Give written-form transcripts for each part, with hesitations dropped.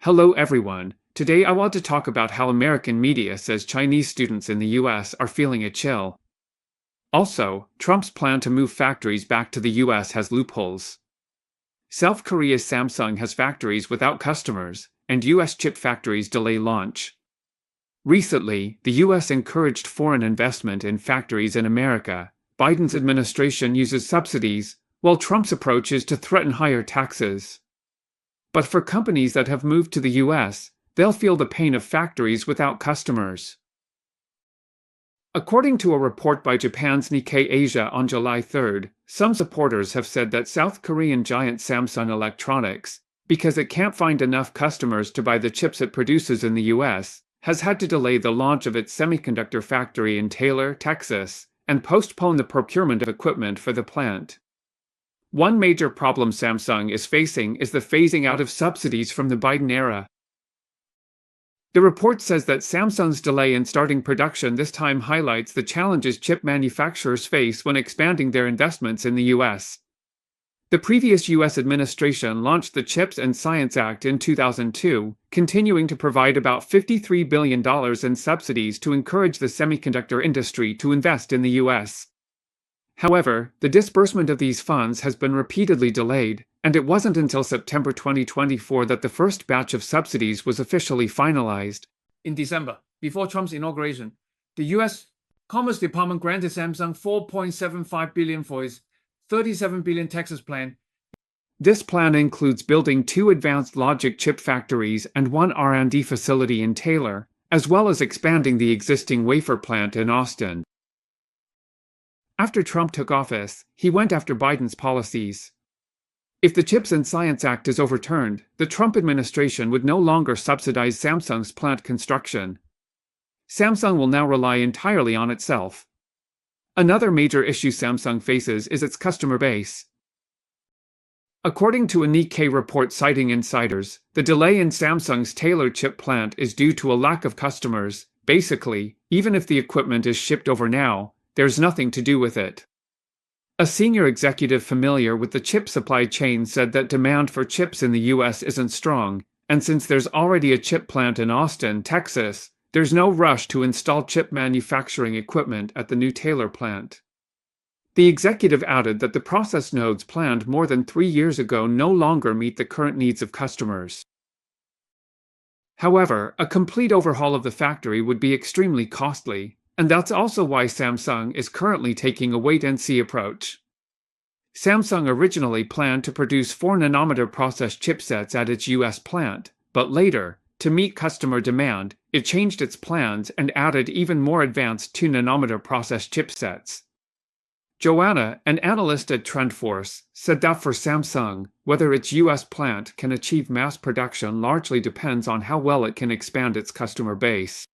Hello everyone, today I want to talk about how American media says Chinese students in the US are feeling a chill. Also, Trump's plan to move factories back to the US has loopholes. South Korea's Samsung has factories without customers, and US chip factories delay launch. Recently, the US encouraged foreign investment in factories in America. Biden's administration uses subsidies, while Trump's approach is to threaten higher taxes. But for companies that have moved to the US, they'll feel the pain of factories without customers. According to a report by Japan's Nikkei Asia on July 3, some supporters have said that South Korean giant Samsung Electronics, because it can't find enough customers to buy the chips it produces in the US, has had to delay the launch of its semiconductor factory in Taylor, Texas, and postpone the procurement of equipment for the plant. One major problem Samsung is facing is the phasing out of subsidies from the Biden era. The report says that Samsung's delay in starting production this time highlights the challenges chip manufacturers face when expanding their investments in the US. The previous US administration launched the CHIPS and Science Act in 2002, continuing to provide about $53 billion in subsidies to encourage the semiconductor industry to invest in the US. However, the disbursement of these funds has been repeatedly delayed, and it wasn't until September 2024 that the first batch of subsidies was officially finalized. In December, before Trump's inauguration, the U.S. Commerce Department granted Samsung $4.75 billion for its $37 billion Texas plan. This plan includes building 2 advanced logic chip factories and 1 R&D facility in Taylor, as well as expanding the existing wafer plant in Austin. After Trump took office, he went after Biden's policies. If the CHIPS and Science Act is overturned, the Trump administration would no longer subsidize Samsung's plant construction. Samsung will now rely entirely on itself. Another major issue Samsung faces is its customer base. According to a Nikkei report citing insiders, the delay in Samsung's Taylor chip plant is due to a lack of customers. Basically, even if the equipment is shipped over now, there's nothing to do with it. A senior executive familiar with the chip supply chain said that demand for chips in the US isn't strong, and since there's already a chip plant in Austin, Texas, there's no rush to install chip manufacturing equipment at the new Taylor plant. The executive added that the process nodes planned more than 3 years ago no longer meet the current needs of customers. However, a complete overhaul of the factory would be extremely costly, and that's also why Samsung is currently taking a wait-and-see approach. Samsung originally planned to produce 4nm process chipsets at its US plant, but later, to meet customer demand, it changed its plans and added even more advanced 2nm process chipsets. Joanna, an analyst at TrendForce, said that for Samsung, whether its US plant can achieve mass production largely depends on how well it can expand its customer base.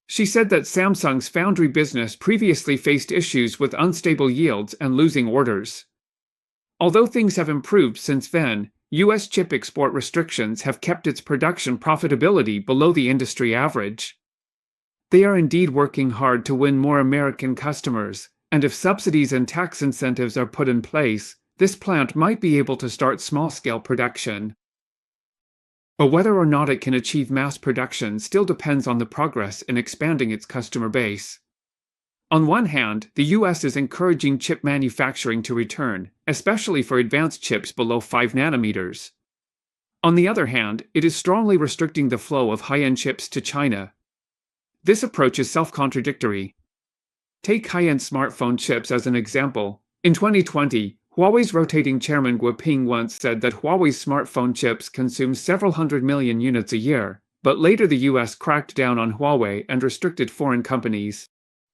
She said that Samsung's foundry business previously faced issues with unstable yields and losing orders. Although things have improved since then, US chip export restrictions have kept its production profitability below the industry average. They are indeed working hard to win more American customers, and if subsidies and tax incentives are put in place, this plant might be able to start small-scale production. But whether or not it can achieve mass production still depends on the progress in expanding its customer base. On one hand, the US is encouraging chip manufacturing to return, especially for advanced chips below 5nm. On the other hand, it is strongly restricting the flow of high-end chips to China. This approach is self-contradictory. Take high-end smartphone chips as an example. In 2020, Huawei's rotating chairman Guo Ping once said that Huawei's smartphone chips consume several hundred million units a year, but later the US cracked down on Huawei and restricted foreign companies.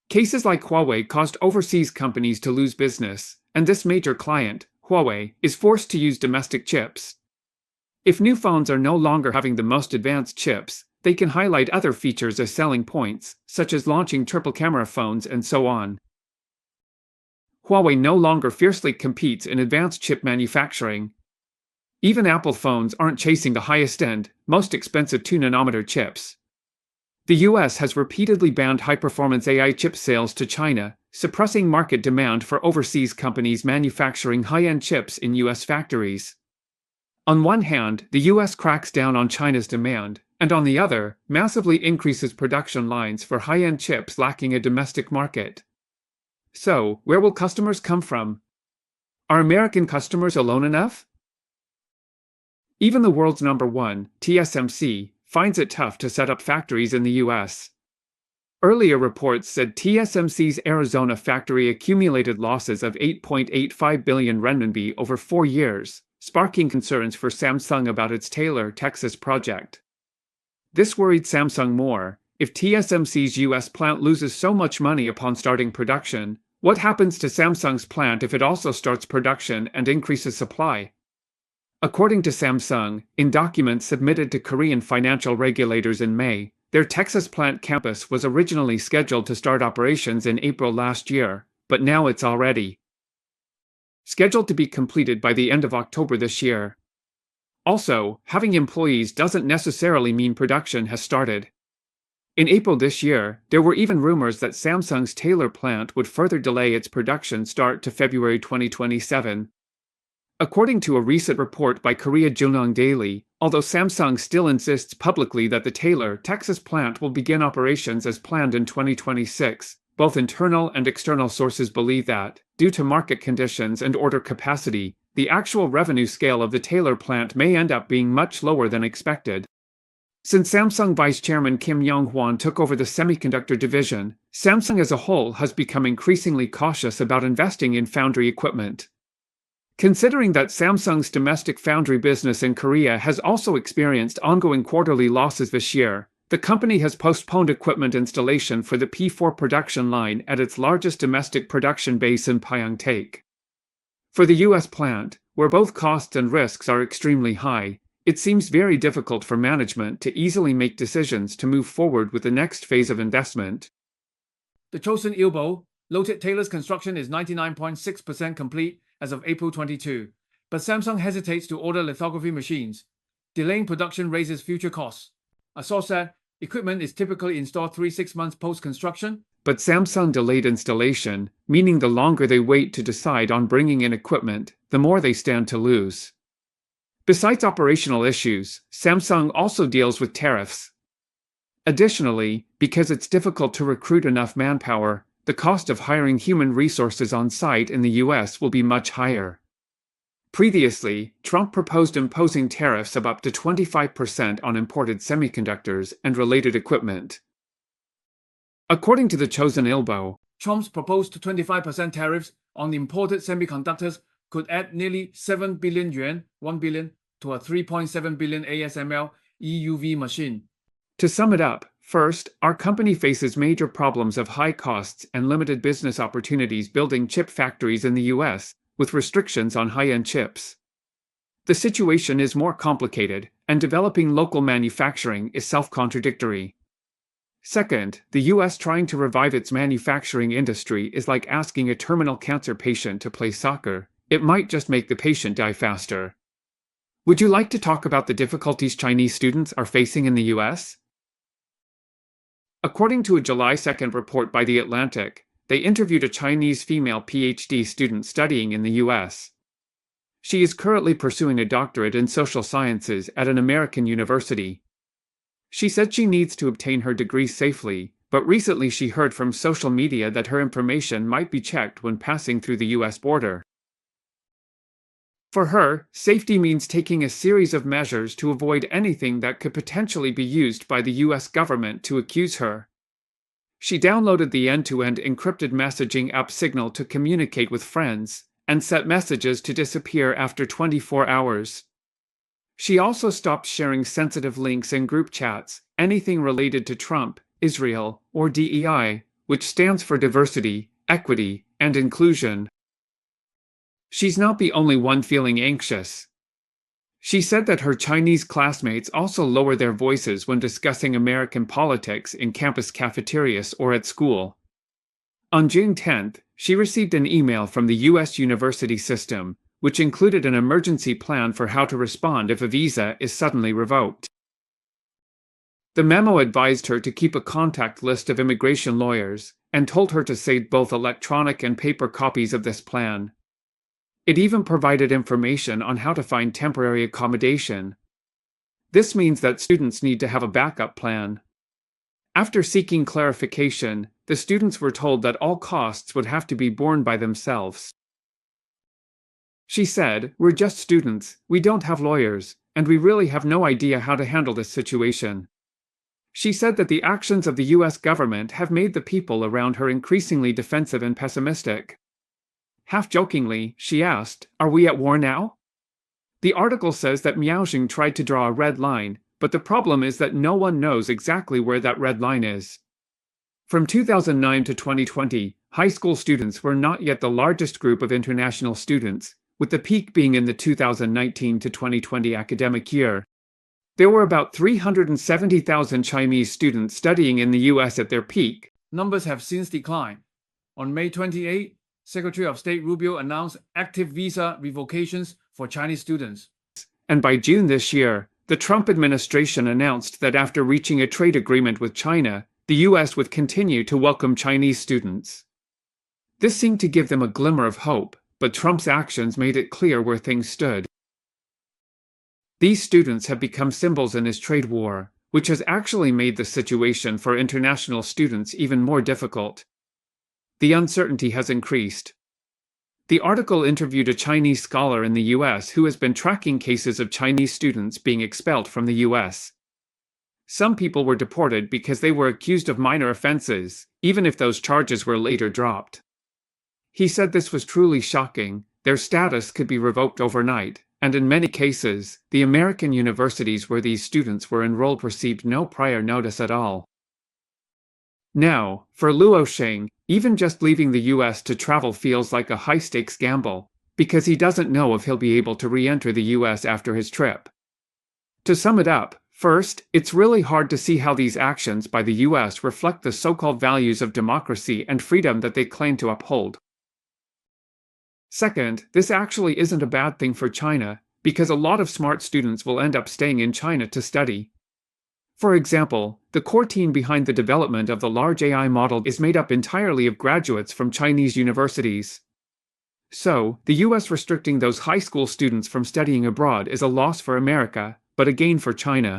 Cases like Huawei caused overseas companies to lose business, and this major client, Huawei, is forced to use domestic chips. If new phones are no longer having the most advanced chips, they can highlight other features as selling points, such as launching triple-camera phones and so on. Huawei no longer fiercely competes in advanced chip manufacturing. Even Apple phones aren't chasing the highest-end, most expensive 2nm chips. The US has repeatedly banned high-performance AI chip sales to China, suppressing market demand for overseas companies manufacturing high-end chips in US factories. On one hand, the US cracks down on China's demand, and on the other, massively increases production lines for high-end chips lacking a domestic market. So, where will customers come from? Are American customers alone enough? Even the world's number one, TSMC, finds it tough to set up factories in the US. Earlier reports said TSMC's Arizona factory accumulated losses of 8.85 billion renminbi over 4 years, sparking concerns for Samsung about its Taylor, Texas project. This worried Samsung more. If TSMC's US plant loses so much money upon starting production, what happens to Samsung's plant if it also starts production and increases supply? According to Samsung, in documents submitted to Korean financial regulators in May, their Texas plant campus was originally scheduled to start operations in April last year, but now it's already scheduled to be completed by the end of October this year. Also, having employees doesn't necessarily mean production has started. In April this year, there were even rumors that Samsung's Taylor plant would further delay its production start to February 2027. According to a recent report by Korea Junong Daily, although Samsung still insists publicly that the Taylor, Texas plant will begin operations as planned in 2026, both internal and external sources believe that, due to market conditions and order capacity, the actual revenue scale of the Taylor plant may end up being much lower than expected. Since Samsung Vice Chairman Kim Yong-hwan took over the semiconductor division, Samsung as a whole has become increasingly cautious about investing in foundry equipment. Considering that Samsung's domestic foundry business in Korea has also experienced ongoing quarterly losses this year, the company has postponed equipment installation for the P4 production line at its largest domestic production base in Pyeongtaek. For the US plant, where both costs and risks are extremely high, it seems very difficult for management to easily make decisions to move forward with the next phase of investment. The Chosun Ilbo noted Taylor's construction is 99.6% complete as of April 22, but Samsung hesitates to order lithography machines. Delaying production raises future costs. A source said, equipment is typically installed 3-6 months post-construction. But Samsung delayed installation, meaning the longer they wait to decide on bringing in equipment, the more they stand to lose. Besides operational issues, Samsung also deals with tariffs. Additionally, because it's difficult to recruit enough manpower, the cost of hiring human resources on site in the US will be much higher. Previously, Trump proposed imposing tariffs of up to 25% on imported semiconductors and related equipment. According to the Chosun Ilbo, Trump's proposed 25% tariffs on imported semiconductors could add nearly 7 billion yuan, 1 billion, to a 3.7 billion ASML EUV machine. To sum it up, first, our company faces major problems of high costs and limited business opportunities building chip factories in the US, with restrictions on high-end chips. The situation is more complicated, and developing local manufacturing is self-contradictory. Second, the US trying to revive its manufacturing industry is like asking a terminal cancer patient to play soccer. It might just make the patient die faster. Would you like to talk about the difficulties Chinese students are facing in the US? According to a July 2nd report by The Atlantic, they interviewed a Chinese female PhD student studying in the US. She is currently pursuing a doctorate in social sciences at an American university. She said she needs to obtain her degree safely, but recently she heard from social media that her information might be checked when passing through the US border. For her, safety means taking a series of measures to avoid anything that could potentially be used by the US government to accuse her. She downloaded the end-to-end encrypted messaging app Signal to communicate with friends, and set messages to disappear after 24 hours. She also stopped sharing sensitive links in group chats, anything related to Trump, Israel, or DEI, which stands for diversity, equity, and inclusion. She's not the only one feeling anxious. She said that her Chinese classmates also lower their voices when discussing American politics in campus cafeterias or at school. On June 10th, she received an email from the U.S. university system, which included an emergency plan for how to respond if a visa is suddenly revoked. The memo advised her to keep a contact list of immigration lawyers, and told her to save both electronic and paper copies of this plan. It even provided information on how to find temporary accommodation. This means that students need to have a backup plan. After seeking clarification, the students were told that all costs would have to be borne by themselves. She said, "We're just students, we don't have lawyers, and we really have no idea how to handle this situation." She said that the actions of the US government have made the people around her increasingly defensive and pessimistic. Half-jokingly, she asked, "Are we at war now?" The article says that Miaojing tried to draw a red line, but the problem is that no one knows exactly where that red line is. From 2009 to 2020, high school students were not yet the largest group of international students, with the peak being in the 2019 to 2020 academic year. There were about 370,000 Chinese students studying in the US at their peak. Numbers have since declined. On May 28, Secretary of State Rubio announced active visa revocations for Chinese students. And by June this year, the Trump administration announced that after reaching a trade agreement with China, the US would continue to welcome Chinese students. This seemed to give them a glimmer of hope, but Trump's actions made it clear where things stood. These students have become symbols in his trade war, which has actually made the situation for international students even more difficult. The uncertainty has increased. The article interviewed a Chinese scholar in the US who has been tracking cases of Chinese students being expelled from the US. Some people were deported because they were accused of minor offenses, even if those charges were later dropped. He said this was truly shocking. Their status could be revoked overnight, and in many cases, the American universities where these students were enrolled received no prior notice at all. Now, for Luo Sheng, even just leaving the US to travel feels like a high-stakes gamble, because he doesn't know if he'll be able to re-enter the US after his trip. To sum it up, first, it's really hard to see how these actions by the US reflect the so-called values of democracy and freedom that they claim to uphold. Second, this actually isn't a bad thing for China, because a lot of smart students will end up staying in China to study. For example, the core team behind the development of the large AI model is made up entirely of graduates from Chinese universities. So, the US restricting those high school students from studying abroad is a loss for America, but a gain for China.